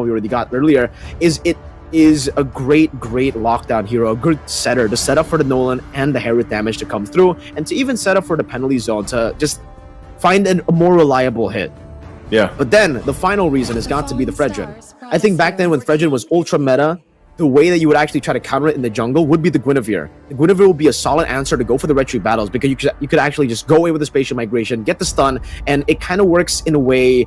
we already got earlier, is it is a great lockdown hero, a good setter to set up for the Nolan and the Herod damage to come through, and to even set up for the penalty zone to just find a more reliable hit. Yeah. But then the final reason has got to be the Fredrin. I think back then when Fredrin was ultra meta, the way that you would actually try to counter it in the jungle would be the Guinevere. The Guinevere would be a solid answer to go for the retreat battles, because you could actually just go away with the spatial migration, get the stun, and it kind of works in a way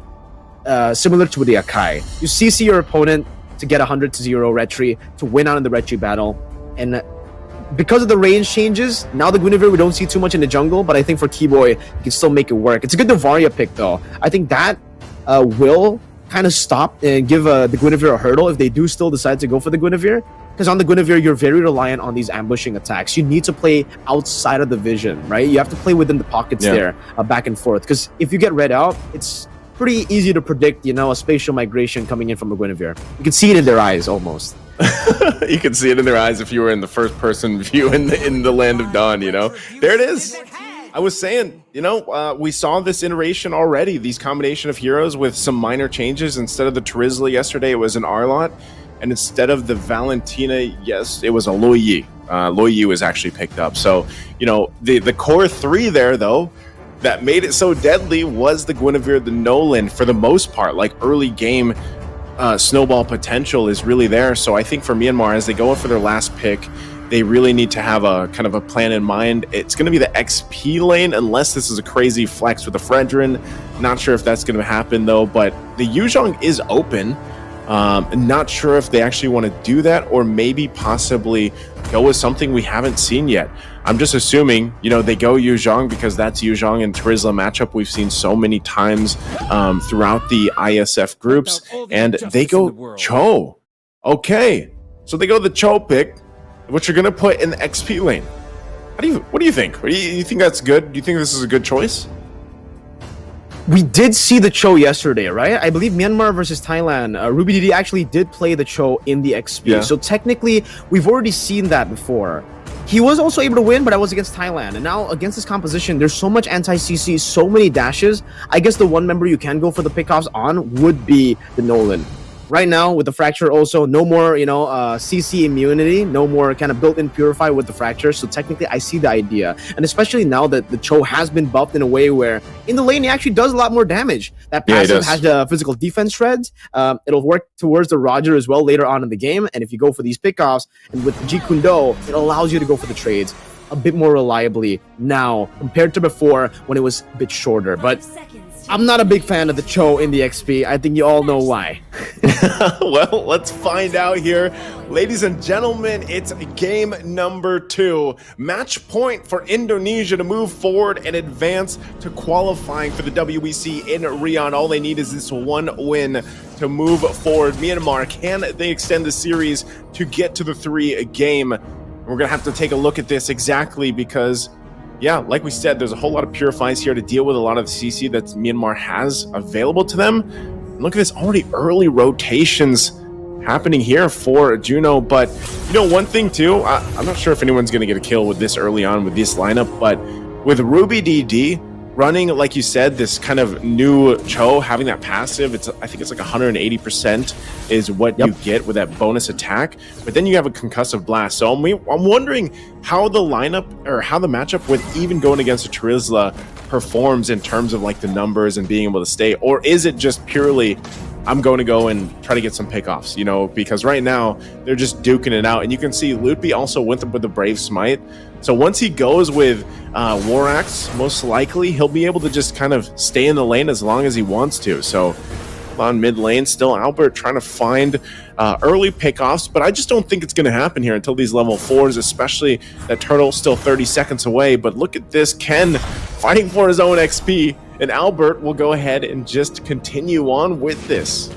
similar to the Akai. You CC your opponent to get 100-0 retreat, to win out in the retreat battle, and because of the range changes, now the Guinevere we don't see too much in the jungle, but I think for Keyboy, you can still make it work. It's a good Novaria pick though. I think that will kind of stop and give the Guinevere a hurdle if they do still decide to go for the Guinevere, because on the Guinevere you're very reliant on these ambushing attacks. You need to play outside of the vision, right? You have to play within the pockets there, back and forth, because if you get read out, it's pretty easy to predict, you know, a spatial migration coming in from the Guinevere. You can see it in their eyes almost. You can see it in their eyes if you were in the first-person view in the Land of Dawn, you know? There it is. I was saying, you know, we saw this iteration already, these combination of heroes with some minor changes. Instead of the Terizla yesterday, it was an Arlot. And instead of the Valentina, yes, it was a Loi Yi. Loi Yi was actually picked up. So, you know, the core three there, though, that made it so deadly was the Guinevere, the Nolan, for the most part. Like, early game snowball potential is really there. So I think for Myanmar, as they go in for their last pick, they really need to have a kind of a plan in mind. It's going to be the XP lane, unless this is a crazy flex with the Fredrin. Not sure if that's going to happen, though, but the Yuzhong is open. Not sure if they actually want to do that, or maybe possibly go with something we haven't seen yet. I'm just assuming, you know, they go Yuzhong because that's Yuzhong and Terizla matchup we've seen so many times throughout the Iesf groups, and they go Cho. Okay, so they go the Cho pick, which you're gonna put in the XP lane. What do you think? You think that's good? Do you think this is a good choice? We did see the Cho yesterday, right? I believe Myanmar versus Thailand, Ruby DD actually did play the Cho in the XP. Yeah. So technically, we've already seen that before. He was also able to win, but that was against Thailand. And now against this composition, there's so much anti-CC, so many dashes. I guess the one member you can go for the pickoffs on would be the Nolan. Right now, with the Fracture also, no more, you know, CC immunity, no more kind of built-in Purify with the Fracture. So technically, I see the idea. And especially now that the Cho has been buffed in a way where in the lane, he actually does a lot more damage. That passive has the physical defense shreds. It'll work towards the Roger as well later on in the game. And if you go for these pickoffs, and with Ji Kundo, it allows you to go for the trades a bit more reliably now compared to before when it was a bit shorter. But I'm not a big fan of the Cho in the XP. I think you all know why. Well, let's find out here. Ladies and gentlemen, it's game number 2. Match point for Indonesia to move forward and advance to qualifying for the WEC in Riyadh. All they need is this one win to move forward. Myanmar, can they extend the series to get to the 3 game? We're going to have to take a look at this exactly because, yeah, like we said, there's a whole lot of Purifies here to deal with a lot of the CC that Myanmar has available to them. And look at this, already early rotations happening here for Juno. But, you know, one thing too, I'm not sure if anyone's going to get a kill with this early on with this lineup, but with Ruby DD running, like you said, this kind of new Cho, having that passive, I think it's like 180% is what you get with that bonus attack. But then you have a concussive blast. So I'm wondering how the lineup, or how the matchup with even going against a Terizla performs in terms of like the numbers and being able to stay. Or is it just purely, I'm going to go and try to get some pickoffs, you know, because right now they're just duking it out. And you can see Lutby also went up with the Brave Smite. So once he goes with War Axe, most likely he'll be able to just kind of stay in the lane as long as he wants to. So on mid lane, still Albert trying to find early pickoffs, but I just don't think it's going to happen here until these level 4s, especially that Turtle still 30 seconds away. But look at this, Ken fighting for his own XP, and Albert will go ahead and just continue on with this.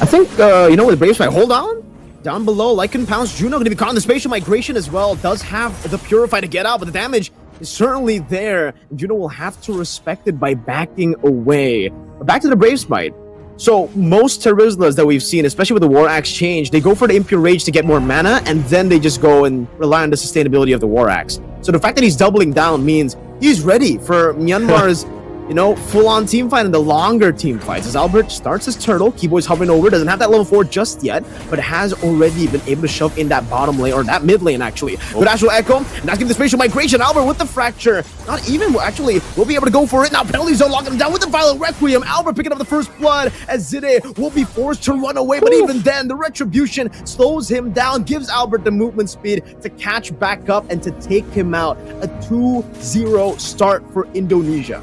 I think, you know, with Brave Smite, hold on. Down below, Lycan Pounce, Juno going to be caught in the spatial migration as well. Does have the Purify to get out, but the damage is certainly there. Juno will have to respect it by backing away. But back to the Brave Smite. So most Terizlas that we've seen, especially with the War Axe change, they go for the Impure Rage to get more mana, and then they just go and rely on the sustainability of the War Axe. So the fact that he's doubling down means he's ready for Myanmar's you know, full-on team fight and the longer team fights. As Albert starts his turtle, Keyboy's hovering over, doesn't have that level 4 just yet, but has already been able to shove in that bottom lane, or that mid lane actually. Good actual echo, and that's giving the spatial migration. Albert with the fracture, not even, actually, will be able to go for it. Now penalty zone locking him down with the violent requiem. Albert picking up the first blood, as Zide will be forced to run away, but even then, the retribution slows him down, gives Albert the movement speed to catch back up and to take him out. A 2-0 start for Indonesia.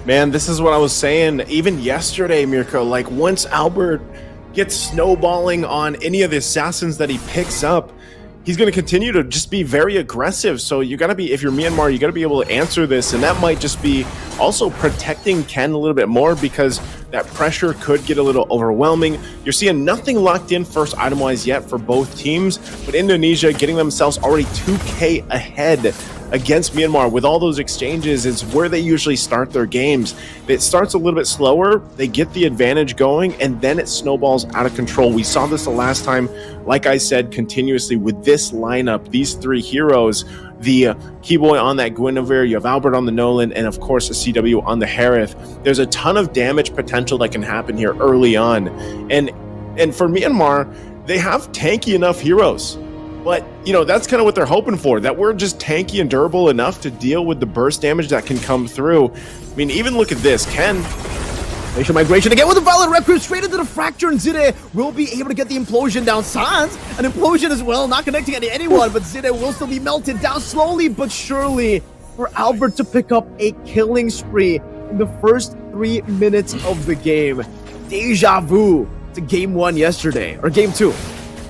Man, this is what I was saying even yesterday, Mirko. Like, once Albert gets snowballing on any of the assassins that he picks up, he's going to continue to just be very aggressive. So you got to be, if you're Myanmar, you got to be able to answer this. And that might just be also protecting Ken a little bit more, because that pressure could get a little overwhelming. You're seeing nothing locked in first item-wise yet for both teams, but Indonesia getting themselves already 2K ahead against Myanmar with all those exchanges is where they usually start their games. It starts a little bit slower, they get the advantage going, and then it snowballs out of control. We saw this the last time, like I said, continuously with this lineup, these three heroes, the Keyboy on that Guinevere, you have Albert on the Nolan, and of course a CW on the Harith. There's a ton of damage potential that can happen here early on. And for Myanmar, they have tanky enough heroes. But, you know, that's kind of what they're hoping for, that we're just tanky and durable enough to deal with the burst damage that can come through. I mean, even look at this. Ken. Spatial migration again with the violent requiem straight into the fracture, and Zide will be able to get the implosion down. Sans, an implosion as well, not connecting anyone, but Zide will still be melted down slowly but surely for Albert to pick up a killing spree in the first 3 minutes of the game. Deja vu to game 1 yesterday, or game 2.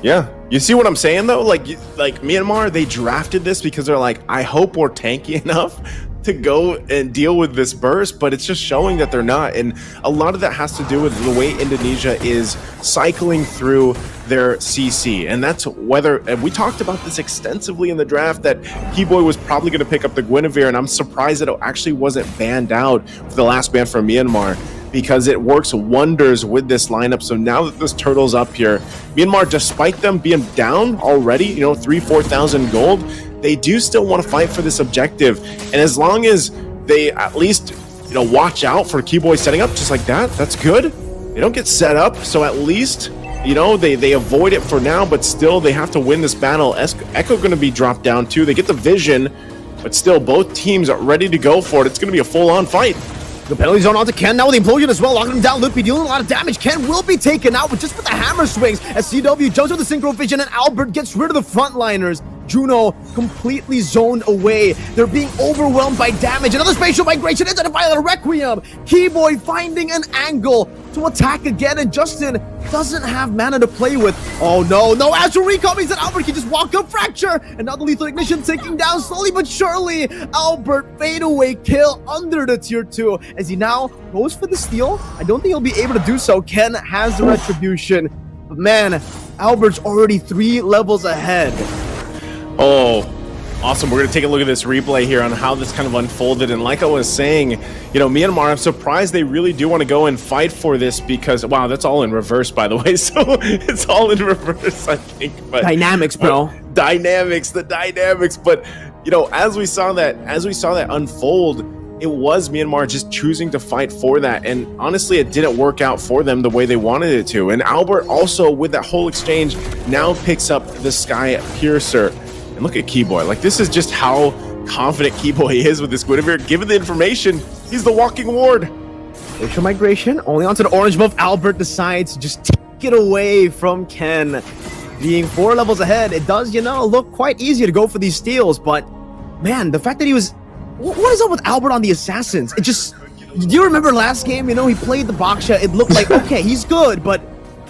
Yeah, you see what I'm saying though? Like Myanmar, they drafted this because they're like, I hope we're tanky enough to go and deal with this burst, but it's just showing that they're not. And a lot of that has to do with the way Indonesia is cycling through their CC. And that's whether, and we talked about this extensively in the draft, that Keyboy was probably going to pick up the Guinevere, and I'm surprised that it actually wasn't banned out for the last ban from Myanmar, because it works wonders with this lineup. So now that this turtle's up here, Myanmar, despite them being down already, you know, 3,000-4,000 gold, they do still want to fight for this objective. And as long as they at least, you know, watch out for Keyboy setting up just like that, that's good. They don't get set up, so at least, you know, they avoid it for now, but still they have to win this battle. Echo going to be dropped down too. They get the vision, but still both teams are ready to go for it. It's going to be a full-on fight. The penalty zone onto Ken, now with the implosion as well, locking him down. Loopy dealing a lot of damage. Ken will be taken out, but just with the hammer swings as CW jumps with the synchro vision, and Albert gets rid of the frontliners. Juno completely zoned away. They're being overwhelmed by damage. Another spatial migration into the violent requiem. Keyboy finding an angle to attack again, and Justin doesn't have mana to play with. Oh no, no astral recall means that Albert can just walk up fracture, and now the lethal ignition taking down slowly but surely. Albert fadeaway kill under the tier 2 as he now goes for the steal. I don't think he'll be able to do so. Ken has the retribution, but man, Albert's already 3 levels ahead. Oh, awesome. We're going to take a look at this replay here on how this kind of unfolded. And like I was saying, you know, Myanmar, I'm surprised they really do want to go and fight for this, because, wow, that's all in reverse, by the way. So it's all in reverse, I think. But Dynamics, bro. The dynamics. But, you know, as we saw that unfold, it was Myanmar just choosing to fight for that. And honestly, it didn't work out for them the way they wanted it to. And Albert also, with that whole exchange, now picks up the Sky Piercer. And look at Keyboy. Like, this is just how confident Keyboy is with this Guinevere. Given the information, he's the walking ward. Spatial migration only onto the orange buff. Albert decides to just take it away from Ken. Being 4 levels ahead, it does, you know, look quite easy to go for these steals. But, man, the fact that he was... What is up with Albert on the assassins? It just... Do you remember last game? You know, he played the Baksha. It looked like, okay, he's good. But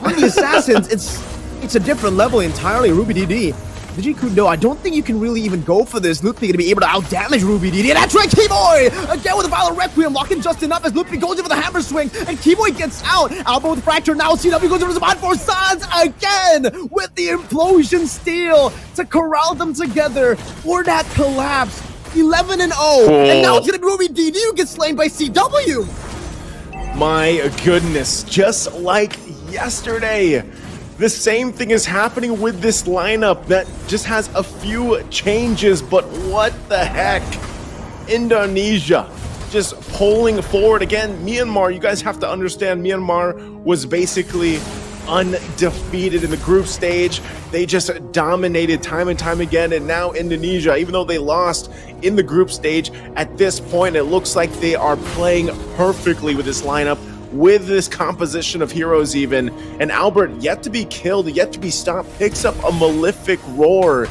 on the assassins, it's a different level entirely. Ruby DD. No, I don't think you can really even go for this. Loopy going to be able to out-damage Ruby DD. And that's right, Keyboy! Again with the Violent Requiem, locking Justin up as Loopy goes in for the hammer swing, and Keyboy gets out. Albert with Fracture, now CW goes over the spot for Sans again with the Implosion Steal to corral them together for that collapse. 11-0, and now it's going to be Ruby DD who gets slain by CW. My goodness, just like yesterday. The same thing is happening with this lineup that just has a few changes, but what the heck? Indonesia just pulling forward. Again, Myanmar, you guys have to understand, Myanmar was basically undefeated in the group stage. They just dominated time and time again, and now Indonesia, even though they lost in the group stage, at this point it looks like they are playing perfectly with this lineup, with this composition of heroes even. And Albert, yet to be killed, yet to be stopped, picks up a malefic roar.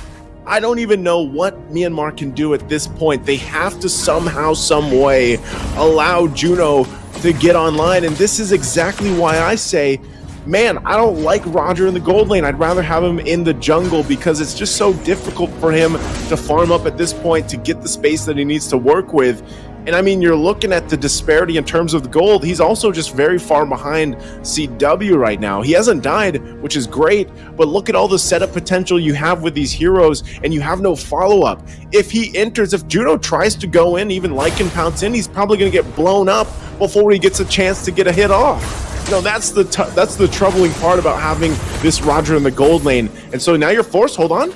I don't even know what Myanmar can do at this point. They have to somehow, some way allow Juno to get online, and this is exactly why I say, man, I don't like Roger in the gold lane. I'd rather have him in the jungle because it's just so difficult for him to farm up at this point to get the space that he needs to work with. And I mean, you're looking at the disparity in terms of the gold. He's also just very far behind CW right now. He hasn't died, which is great, but look at all the setup potential you have with these heroes, and you have no follow-up. If he enters, if Juno tries to go in, even Lycan pounce in, he's probably going to get blown up before he gets a chance to get a hit off. No, that's the troubling part about having this Roger in the gold lane. And so now you're forced, hold on.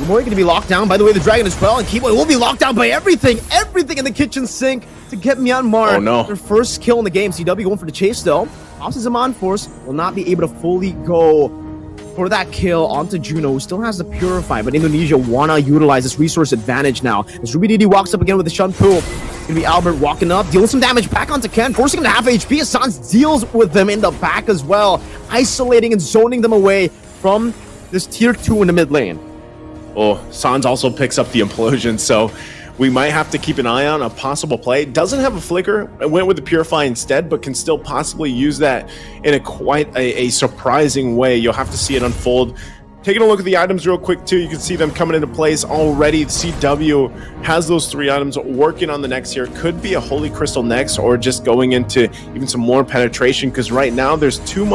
We're going to be locked down. By the way, the dragon as well, and Keyboy will be locked down by everything in the kitchen sink to get Myanmar their first kill in the game. CW going for the chase though. Opposite Zaman Force will not be able to fully go for that kill onto Juno, who still has the Purify, but Indonesia wanna utilize this resource advantage now. As Ruby DD walks up again with the Shunpu, it's gonna be Albert walking up, dealing some damage back onto Ken, forcing him to half HP as Sans deals with them in the back as well, isolating and zoning them away from this tier 2 in the mid lane. Oh, Sans also picks up the implosion, so we might have to keep an eye on a possible play. Doesn't have a flicker, it went with the Purify instead, but can still possibly use that in a quite a surprising way. You'll have to see it unfold. Taking a look at the items real quick too, you can see them coming into place already. CW has those 3 items working on the next here. Could be a Holy Crystal next, or just going into even some more penetration, because right now there's just too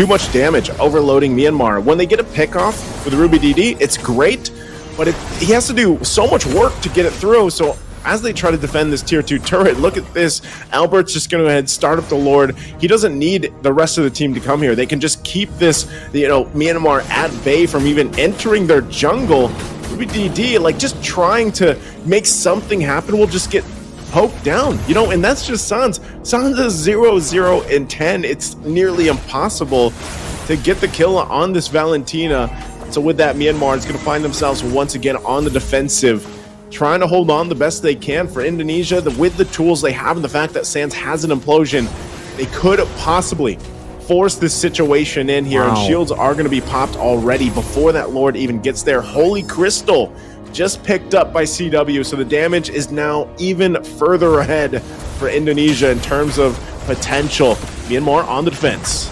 much damage overloading Myanmar. When they get a pick off with Ruby DD, it's great, but he has to do so much work to get it through. So as they try to defend this tier 2 turret, look at this. Albert's just going to go ahead and start up the Lord. He doesn't need the rest of the team to come here. They can just keep this, Myanmar at bay from even entering their jungle. Ruby DD, like, just trying to make something happen will just get poked down, and that's just Sans. Sans is 0-0 in 10. It's nearly impossible to get the kill on this Valentina. So with that, Myanmar is going to find themselves once again on the defensive, trying to hold on the best they can. For Indonesia, with the tools they have and the fact that Sans has an implosion, they could possibly force this situation in here. And shields are going to be popped already before that Lord even gets there. Holy Crystal just picked up by CW, so the damage is now even further ahead for Indonesia in terms of potential. Myanmar on the defense.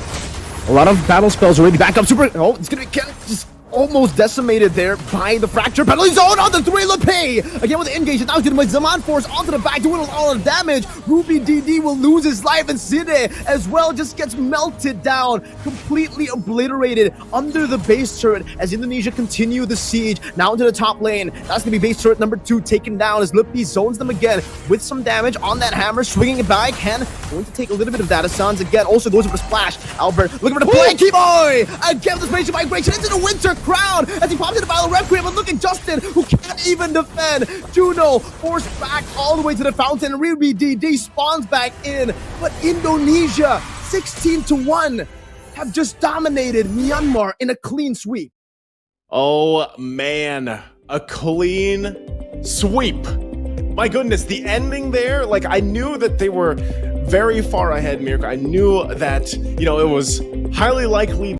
A lot of battle spells already back up. Oh, it's gonna be just almost decimated there by the fracture penalty zone on the 3 Lepay. Again with the engage, and now he's gonna put Zaman Force onto the back, doing all the damage. Ruby DD will lose his life, and Side as well just gets melted down, completely obliterated under the base turret as Indonesia continue the siege. Now into the top lane. That's gonna be base turret number 2 taken down as Lippy zones them again with some damage on that hammer, swinging it by Ken. Going to take a little bit of that as Sans again also goes for the splash. Albert looking for the play. Keyboy again with the spatial migration into the winter crown as he pops into Battle Requiem, and look at Justin, who can't even defend. Juno forced back all the way to the fountain, and Ruby DD spawns back in. But Indonesia, 16-1, have just dominated Myanmar in a clean sweep. Oh man, a clean sweep. My goodness, the ending there, like, I knew that they were very far ahead, Mirko. I knew that, it was highly likely